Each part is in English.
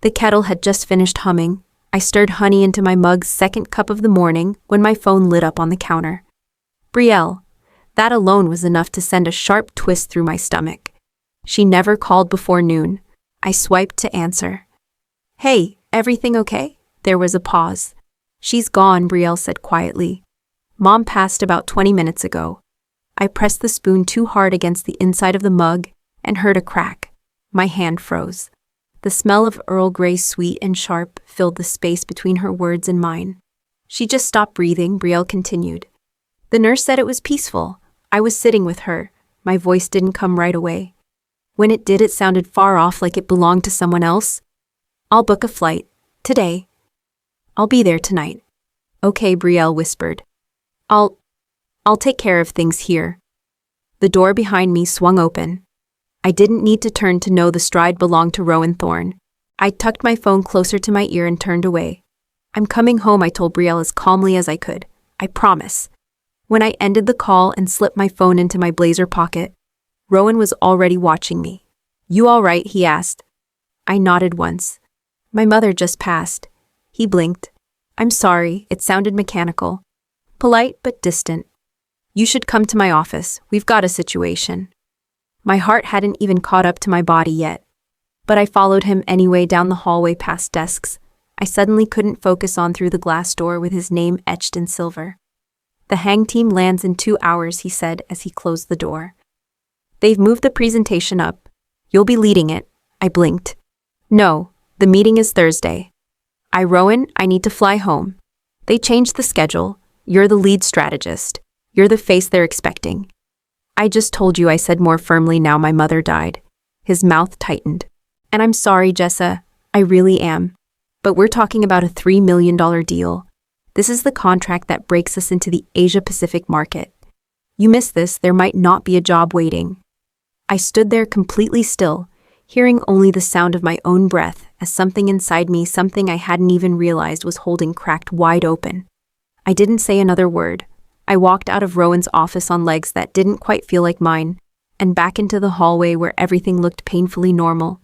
The kettle had just finished humming. I stirred honey into my mug's second cup of the morning when my phone lit up on the counter. Brielle. That alone was enough to send a sharp twist through my stomach. She never called before noon. I swiped to answer. Hey, everything okay? There was a pause. She's gone, Brielle said quietly. Mom passed about 20 minutes ago. I pressed the spoon too hard against the inside of the mug and heard a crack. My hand froze. The smell of Earl Grey, sweet and sharp, filled the space between her words and mine. She just stopped breathing, Brielle continued. The nurse said it was peaceful. I was sitting with her. My voice didn't come right away. When it did, it sounded far off, like it belonged to someone else. I'll book a flight. Today. I'll be there tonight. Okay, Brielle whispered. I'll take care of things here. The door behind me swung open. I didn't need to turn to know the stride belonged to Rowan Thorne. I tucked my phone closer to my ear and turned away. I'm coming home, I told Brielle as calmly as I could. I promise. When I ended the call and slipped my phone into my blazer pocket, Rowan was already watching me. You all right? He asked. I nodded once. My mother just passed. He blinked. I'm sorry, it sounded mechanical. Polite but distant. You should come to my office. We've got a situation. My heart hadn't even caught up to my body yet. But I followed him anyway down the hallway past desks. I suddenly couldn't focus on through the glass door with his name etched in silver. The hang team lands in 2 hours, he said as he closed the door. They've moved the presentation up. You'll be leading it. I blinked. No, the meeting is Thursday. Rowan, I need to fly home. They changed the schedule. You're the lead strategist. You're the face they're expecting. I just told you, I said more firmly now my mother died. His mouth tightened. And I'm sorry, Jessa. I really am. But we're talking about a $3 million deal. This is the contract that breaks us into the Asia-Pacific market. You miss this, there might not be a job waiting. I stood there completely still, hearing only the sound of my own breath as something inside me, something I hadn't even realized, was holding cracked wide open. I didn't say another word. I walked out of Rowan's office on legs that didn't quite feel like mine, and back into the hallway where everything looked painfully normal.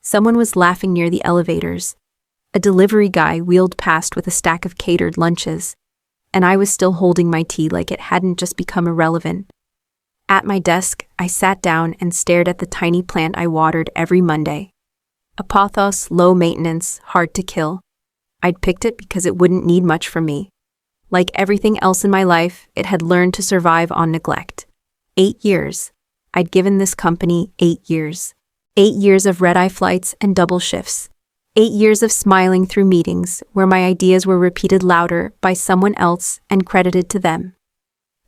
Someone was laughing near the elevators. A delivery guy wheeled past with a stack of catered lunches, and I was still holding my tea like it hadn't just become irrelevant. At my desk, I sat down and stared at the tiny plant I watered every Monday. A pothos, low maintenance, hard to kill. I'd picked it because it wouldn't need much from me. Like everything else in my life, it had learned to survive on neglect. 8 years. I'd given this company 8 years. 8 years of red-eye flights and double shifts. 8 years of smiling through meetings where my ideas were repeated louder by someone else and credited to them.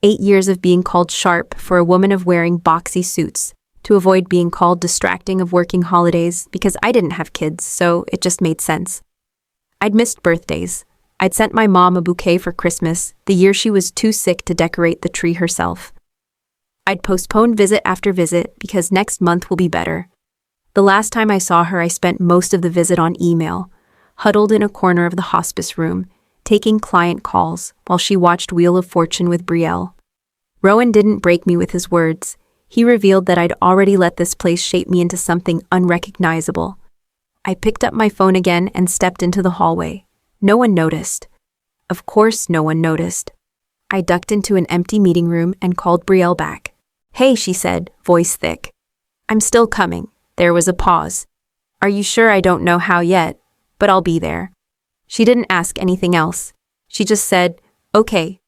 8 years of being called sharp for a woman, of wearing boxy suits to avoid being called distracting, of working holidays because I didn't have kids, so it just made sense. I'd missed birthdays. I'd sent my mom a bouquet for Christmas the year she was too sick to decorate the tree herself. I'd postponed visit after visit because next month will be better. The last time I saw her, I spent most of the visit on email, huddled in a corner of the hospice room, taking client calls while she watched Wheel of Fortune with Brielle. Rowan didn't break me with his words. He revealed that I'd already let this place shape me into something unrecognizable. I picked up my phone again and stepped into the hallway. No one noticed. Of course no one noticed. I ducked into an empty meeting room and called Brielle back. Hey, she said, voice thick. I'm still coming. There was a pause. Are you sure? I don't know how yet, but I'll be there. She didn't ask anything else. She just said, okay.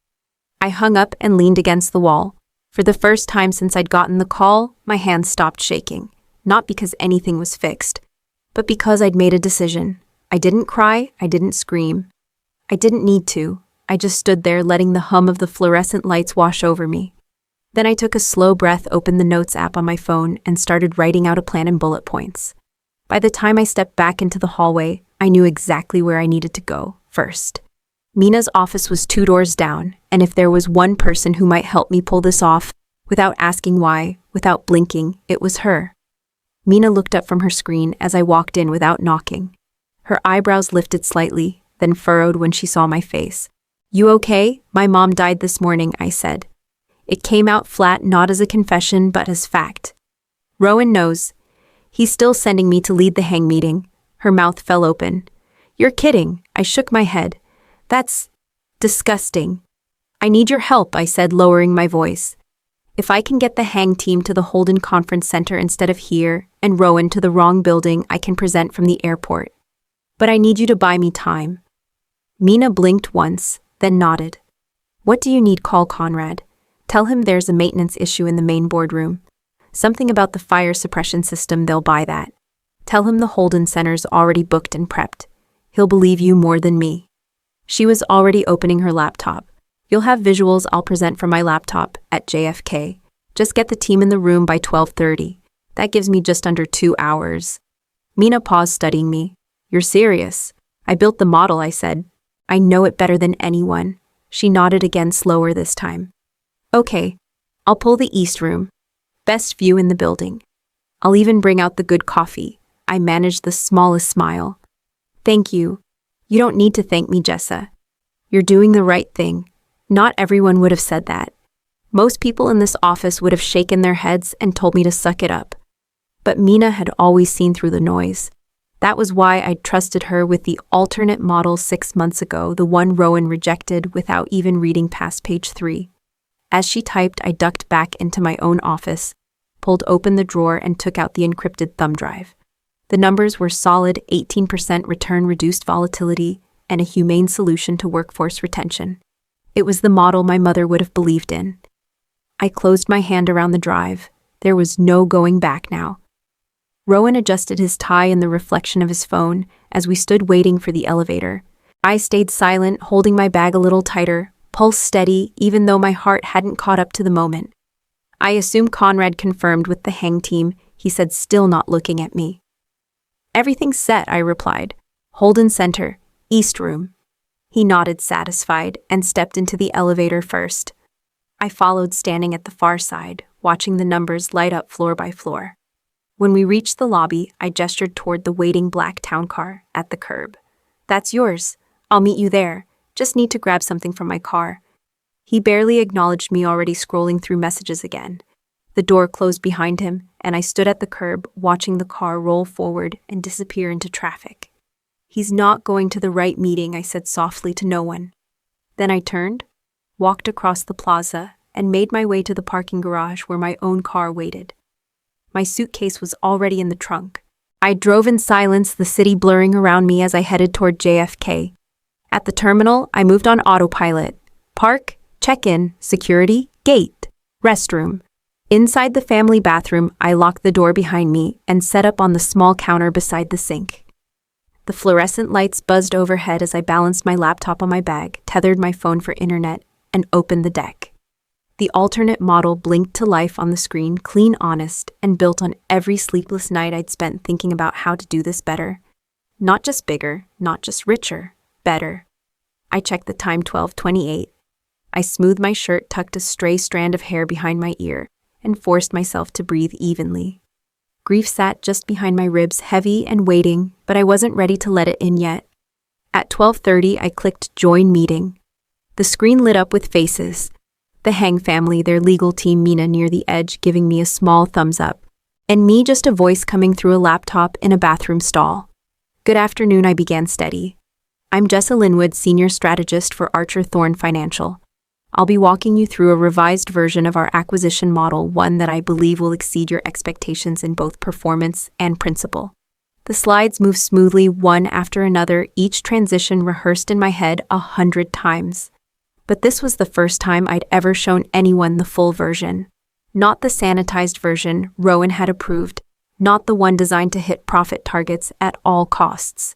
I hung up and leaned against the wall. For the first time since I'd gotten the call, my hands stopped shaking. Not because anything was fixed, but because I'd made a decision. I didn't cry, I didn't scream. I didn't need to. I just stood there letting the hum of the fluorescent lights wash over me. Then I took a slow breath, opened the notes app on my phone, and started writing out a plan in bullet points. By the time I stepped back into the hallway, I knew exactly where I needed to go first. Mina's office was 2 doors down, and if there was one person who might help me pull this off, without asking why, without blinking, it was her. Mina looked up from her screen as I walked in without knocking. Her eyebrows lifted slightly, then furrowed when she saw my face. You okay? My mom died this morning, I said. It came out flat, not as a confession, but as fact. Rowan knows. He's still sending me to lead the hang meeting. Her mouth fell open. You're kidding, I shook my head. That's disgusting. I need your help, I said, lowering my voice. If I can get the hang team to the Holden Conference Center instead of here, and Rowan to the wrong building, I can present from the airport. But I need you to buy me time. Mina blinked once, then nodded. What do you need? Call Conrad. Tell him there's a maintenance issue in the main boardroom. Something about the fire suppression system, they'll buy that. Tell him the Holden Center's already booked and prepped. He'll believe you more than me. She was already opening her laptop. You'll have visuals I'll present from my laptop at JFK. Just get the team in the room by 12:30. That gives me just under 2 hours. Mina paused, studying me. You're serious? I built the model, I said. I know it better than anyone. She nodded again, slower this time. Okay, I'll pull the East Room. Best view in the building. I'll even bring out the good coffee. I managed the smallest smile. Thank you. You don't need to thank me, Jessa. You're doing the right thing. Not everyone would have said that. Most people in this office would have shaken their heads and told me to suck it up. But Mina had always seen through the noise. That was why I'd trusted her with the alternate model 6 months ago, the one Rowan rejected without even reading past page 3. As she typed, I ducked back into my own office, pulled open the drawer, and took out the encrypted thumb drive. The numbers were solid: 18% return reduced volatility and a humane solution to workforce retention. It was the model my mother would have believed in. I closed my hand around the drive. There was no going back now. Rowan adjusted his tie in the reflection of his phone as we stood waiting for the elevator. I stayed silent, holding my bag a little tighter, pulse steady, even though my heart hadn't caught up to the moment. I assume Conrad confirmed with the hang team, he said, still not looking at me. Everything's set, I replied. Holden Center, East Room. He nodded, satisfied, and stepped into the elevator first. I followed, standing at the far side, watching the numbers light up floor by floor. When we reached the lobby, I gestured toward the waiting black town car at the curb. That's yours. I'll meet you there. Just need to grab something from my car. He barely acknowledged me, already scrolling through messages again. The door closed behind him, and I stood at the curb, watching the car roll forward and disappear into traffic. He's not going to the right meeting, I said softly to no one. Then I turned, walked across the plaza, and made my way to the parking garage where my own car waited. My suitcase was already in the trunk. I drove in silence, the city blurring around me as I headed toward JFK. At the terminal, I moved on autopilot. Park, check-in, security, gate, restroom. Inside the family bathroom, I locked the door behind me and set up on the small counter beside the sink. The fluorescent lights buzzed overhead as I balanced my laptop on my bag, tethered my phone for internet, and opened the deck. The alternate model blinked to life on the screen, clean, honest, and built on every sleepless night I'd spent thinking about how to do this better. Not just bigger, not just richer, better. I checked the time, 12:28. I smoothed my shirt, tucked a stray strand of hair behind my ear, and forced myself to breathe evenly. Grief sat just behind my ribs, heavy and waiting, but I wasn't ready to let it in yet. At 12:30, I clicked Join Meeting. The screen lit up with faces. The Hang family, their legal team, Mina near the edge giving me a small thumbs up, and me, just a voice coming through a laptop in a bathroom stall. Good afternoon, I began steady. I'm Jessa Linwood, Senior Strategist for Archer Thorne Financial. I'll be walking you through a revised version of our acquisition model, one that I believe will exceed your expectations in both performance and principle. The slides moved smoothly, one after another, each transition rehearsed in my head 100 times. But this was the first time I'd ever shown anyone the full version. Not the sanitized version Rowan had approved, not the one designed to hit profit targets at all costs.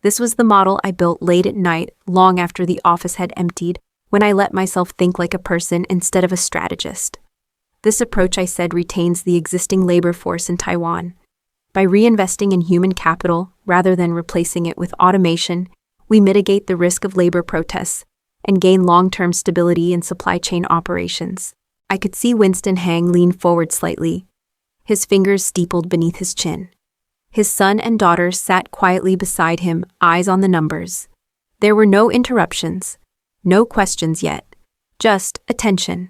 This was the model I built late at night, long after the office had emptied, when I let myself think like a person instead of a strategist. This approach, I said, retains the existing labor force in Taiwan. By reinvesting in human capital rather than replacing it with automation, we mitigate the risk of labor protests and gain long-term stability in supply chain operations. I could see Winston Hang lean forward slightly, his fingers steepled beneath his chin. His son and daughter sat quietly beside him, eyes on the numbers. There were no interruptions, no questions yet, just attention.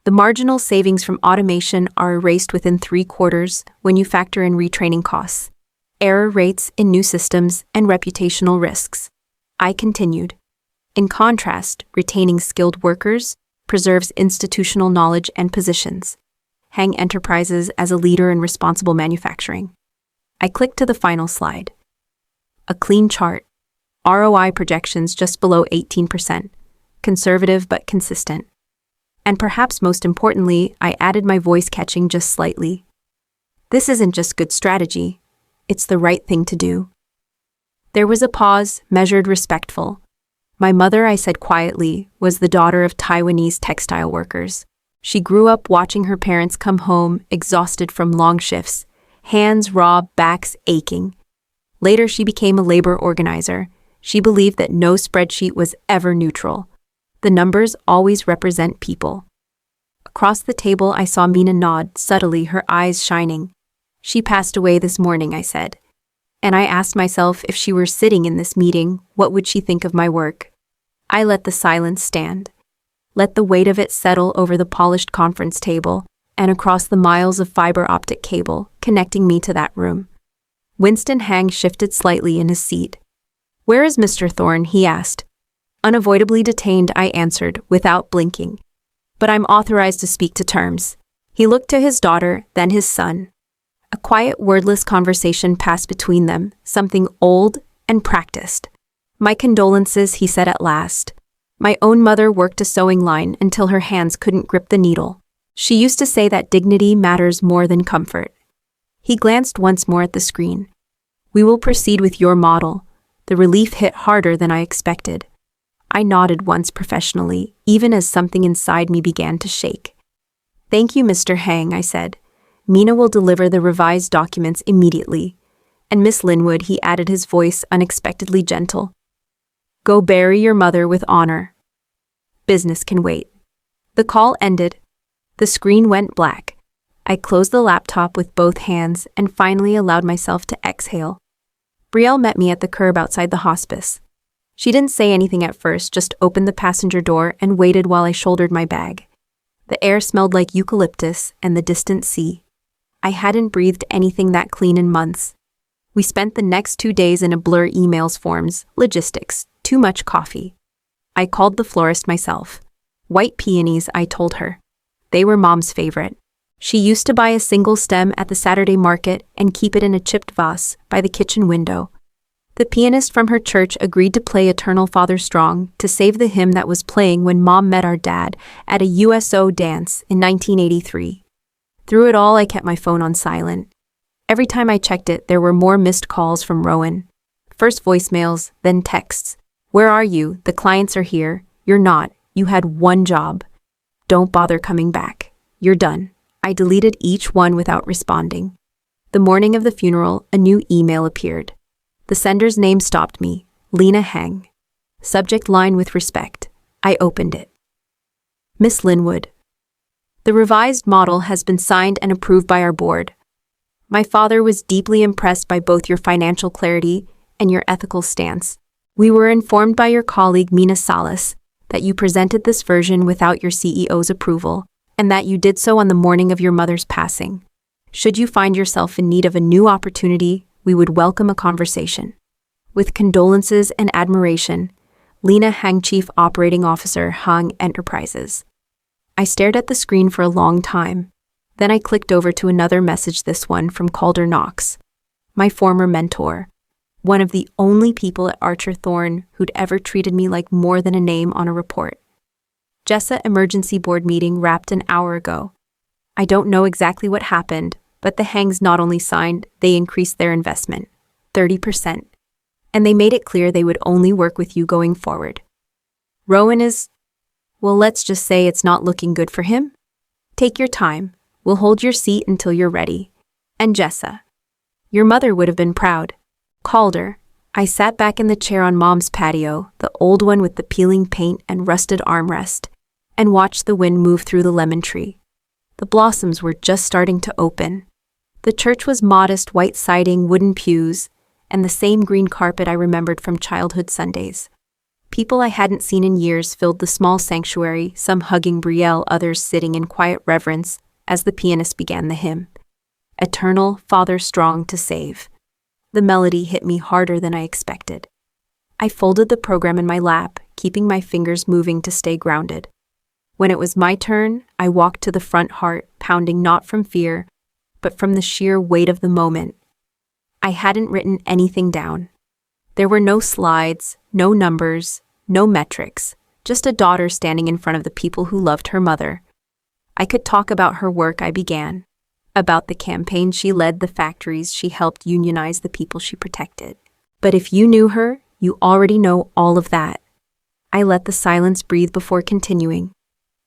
The marginal savings from automation are erased within 3 quarters when you factor in retraining costs. error rates in new systems, and reputational risks. I continued. In contrast, retaining skilled workers preserves institutional knowledge and positions. Hang Enterprises as a leader in responsible manufacturing. I clicked to the final slide. A clean chart. ROI projections just below 18%. Conservative but consistent. And perhaps most importantly, I added my voice catching just slightly. This isn't just good strategy. It's the right thing to do. There was a pause, measured, respectful. My mother, I said quietly, was the daughter of Taiwanese textile workers. She grew up watching her parents come home, exhausted from long shifts, hands raw, backs aching. Later, she became a labor organizer. She believed that no spreadsheet was ever neutral. The numbers always represent people. Across the table, I saw Mina nod, subtly, her eyes shining. She passed away this morning, I said. And I asked myself, if she were sitting in this meeting, what would she think of my work? I let the silence stand. Let the weight of it settle over the polished conference table and across the miles of fiber optic cable connecting me to that room. Winston Hang shifted slightly in his seat. "Where is Mr. Thorne?" he asked. Unavoidably detained, I answered, without blinking. "But I'm authorized to speak to terms." He looked to his daughter, then his son. A quiet, wordless conversation passed between them, something old and practiced. "My condolences," he said at last. "My own mother worked a sewing line until her hands couldn't grip the needle. She used to say that dignity matters more than comfort." He glanced once more at the screen. "We will proceed with your model." The relief hit harder than I expected. I nodded once professionally, even as something inside me began to shake. "Thank you, Mr. Hang," I said. "Mina will deliver the revised documents immediately." And Miss Linwood, he added, his voice unexpectedly gentle. "Go bury your mother with honor. Business can wait." The call ended. The screen went black. I closed the laptop with both hands and finally allowed myself to exhale. Brielle met me at the curb outside the hospice. She didn't say anything at first, just opened the passenger door and waited while I shouldered my bag. The air smelled like eucalyptus and the distant sea. I hadn't breathed anything that clean in months. We spent the next 2 days in a blur: emails, forms, logistics, too much coffee. I called the florist myself. White peonies, I told her. They were Mom's favorite. She used to buy a single stem at the Saturday market and keep it in a chipped vase by the kitchen window. The pianist from her church agreed to play Eternal Father Strong to save the hymn that was playing when Mom met our dad at a USO dance in 1983. Through it all, I kept my phone on silent. Every time I checked it, there were more missed calls from Rowan. First voicemails, then texts. "Where are you? The clients are here. You're not. You had one job. Don't bother coming back. You're done." I deleted each one without responding. The morning of the funeral, a new email appeared. The sender's name stopped me, Lena Hang. Subject line: with respect. I opened it. Miss Linwood. The revised model has been signed and approved by our board. My father was deeply impressed by both your financial clarity and your ethical stance. We were informed by your colleague Mina Salas that you presented this version without your CEO's approval, and that you did so on the morning of your mother's passing. Should you find yourself in need of a new opportunity, we would welcome a conversation. With condolences and admiration, Lena Hang, Chief Operating Officer, Hang Enterprises. I stared at the screen for a long time. Then I clicked over to another message, this one from Calder Knox, my former mentor, one of the only people at Archer Thorne who'd ever treated me like more than a name on a report. Jessa, emergency board meeting wrapped an hour ago. I don't know exactly what happened, but the Hangs not only signed, they increased their investment, 30%. And they made it clear they would only work with you going forward. Rowan is, well, let's just say it's not looking good for him. Take your time. We'll hold your seat until you're ready. And Jessa. Your mother would have been proud. Calder. I sat back in the chair on Mom's patio, the old one with the peeling paint and rusted armrest, and watched the wind move through the lemon tree. The blossoms were just starting to open. The church was modest, white siding, wooden pews, and the same green carpet I remembered from childhood Sundays. People I hadn't seen in years filled the small sanctuary, some hugging Brielle, others sitting in quiet reverence as the pianist began the hymn, Eternal Father Strong to Save. The melody hit me harder than I expected. I folded the program in my lap, keeping my fingers moving to stay grounded. When it was my turn, I walked to the front, heart pounding not from fear, but from the sheer weight of the moment. I hadn't written anything down. There were no slides, no numbers, no metrics, just a daughter standing in front of the people who loved her mother. I could talk about her work I began, about the campaigns she led, the factories she helped unionize, the people she protected. But if you knew her, you already know all of that. I let the silence breathe before continuing.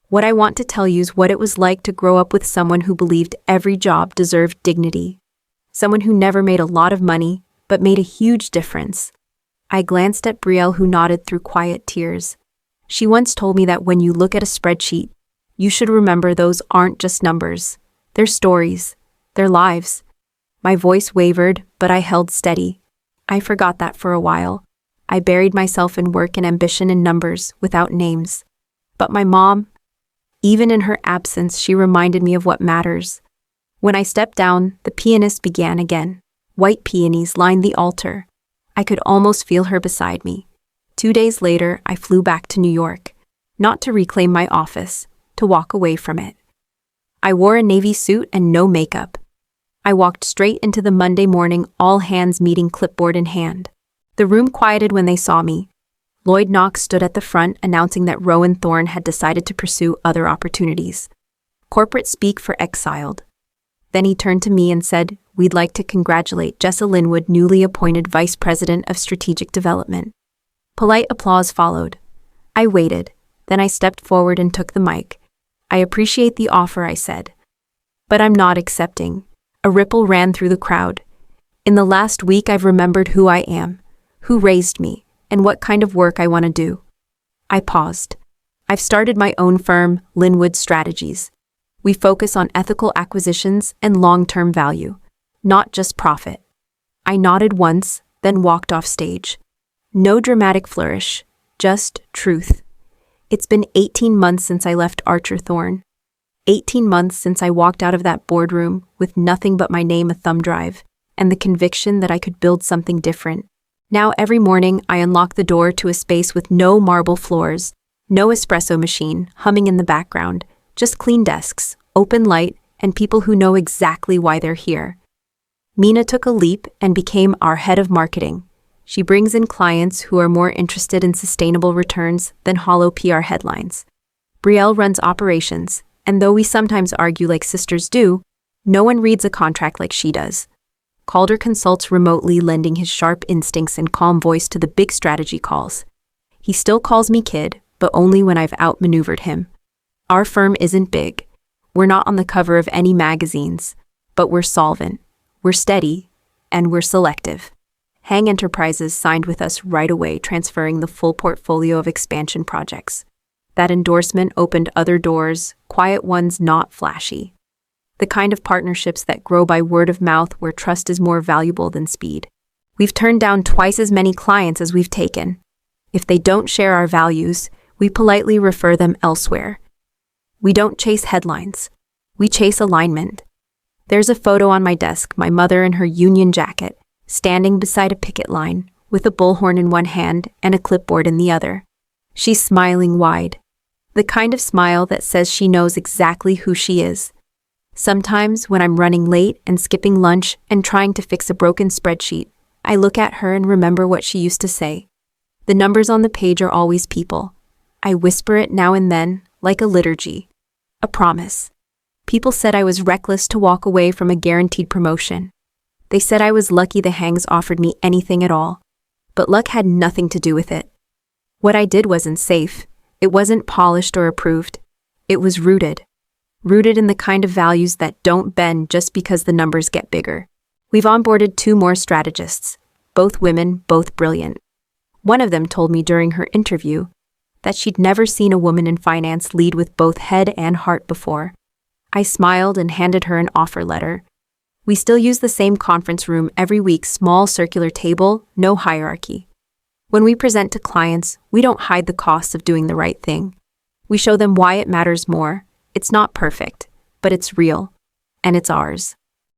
What I want to tell you is what it was like to grow up with someone who believed every job deserved dignity. Someone who never made a lot of money, but made a huge difference. I glanced at Brielle, who nodded through quiet tears. She once told me that when you look at a spreadsheet, you should remember those aren't just numbers. They're stories. They're lives. My voice wavered, but I held steady. I forgot that for a while. I buried myself in work and ambition and numbers, without names. But my mom, even in her absence, she reminded me of what matters. When I stepped down, the pianist began again. White peonies lined the altar. I could almost feel her beside me. 2 days later, I flew back to New York, not to reclaim my office, to walk away from it. I wore a navy suit and no makeup. I walked straight into the Monday morning all-hands meeting, clipboard in hand. The room quieted when they saw me. Lloyd Knox stood at the front, announcing that Rowan Thorne had decided to pursue other opportunities. Corporate speak for exiled. Then he turned to me and said, "We'd like to congratulate Jessa Linwood, newly appointed Vice President of Strategic Development." Polite applause followed. I waited. Then I stepped forward and took the mic. "I appreciate the offer," I said. "But I'm not accepting." A ripple ran through the crowd. In the last week, I've remembered who I am, who raised me, and what kind of work I want to do. I paused. I've started my own firm, Linwood Strategies. We focus on ethical acquisitions and long-term value, not just profit. I nodded once, then walked off stage. No dramatic flourish, just truth. It's been 18 months since I left Archer Thorne. 18 months since I walked out of that boardroom with nothing but my name, a thumb drive, and the conviction that I could build something different. Now every morning I unlock the door to a space with no marble floors, no espresso machine humming in the background, just clean desks, open light, and people who know exactly why they're here. Mina took a leap and became our head of marketing. She brings in clients who are more interested in sustainable returns than hollow PR headlines. Brielle runs operations, and though we sometimes argue like sisters do, no one reads a contract like she does. Calder consults remotely, lending his sharp instincts and calm voice to the big strategy calls. He still calls me kid, but only when I've outmaneuvered him. Our firm isn't big. We're not on the cover of any magazines, but we're solvent, we're steady, and we're selective. Hang Enterprises signed with us right away, transferring the full portfolio of expansion projects. That endorsement opened other doors, quiet ones, not flashy. The kind of partnerships that grow by word of mouth, where trust is more valuable than speed. We've turned down twice as many clients as we've taken. If they don't share our values, we politely refer them elsewhere. We don't chase headlines. We chase alignment. There's a photo on my desk, my mother in her union jacket, standing beside a picket line, with a bullhorn in one hand and a clipboard in the other. She's smiling wide. The kind of smile that says she knows exactly who she is. Sometimes, when I'm running late and skipping lunch and trying to fix a broken spreadsheet, I look at her and remember what she used to say. The numbers on the page are always people. I whisper it now and then, like a liturgy. A promise. People said I was reckless to walk away from a guaranteed promotion. They said I was lucky the Hangs offered me anything at all. But luck had nothing to do with it. What I did wasn't safe. It wasn't polished or approved. It was rooted. Rooted in the kind of values that don't bend just because the numbers get bigger. We've onboarded 2 more strategists, both women, both brilliant. One of them told me during her interview that she'd never seen a woman in finance lead with both head and heart before. I smiled and handed her an offer letter. We still use the same conference room every week, small circular table, no hierarchy. When we present to clients, we don't hide the costs of doing the right thing. We show them why it matters more. It's not perfect, but it's real, and it's ours.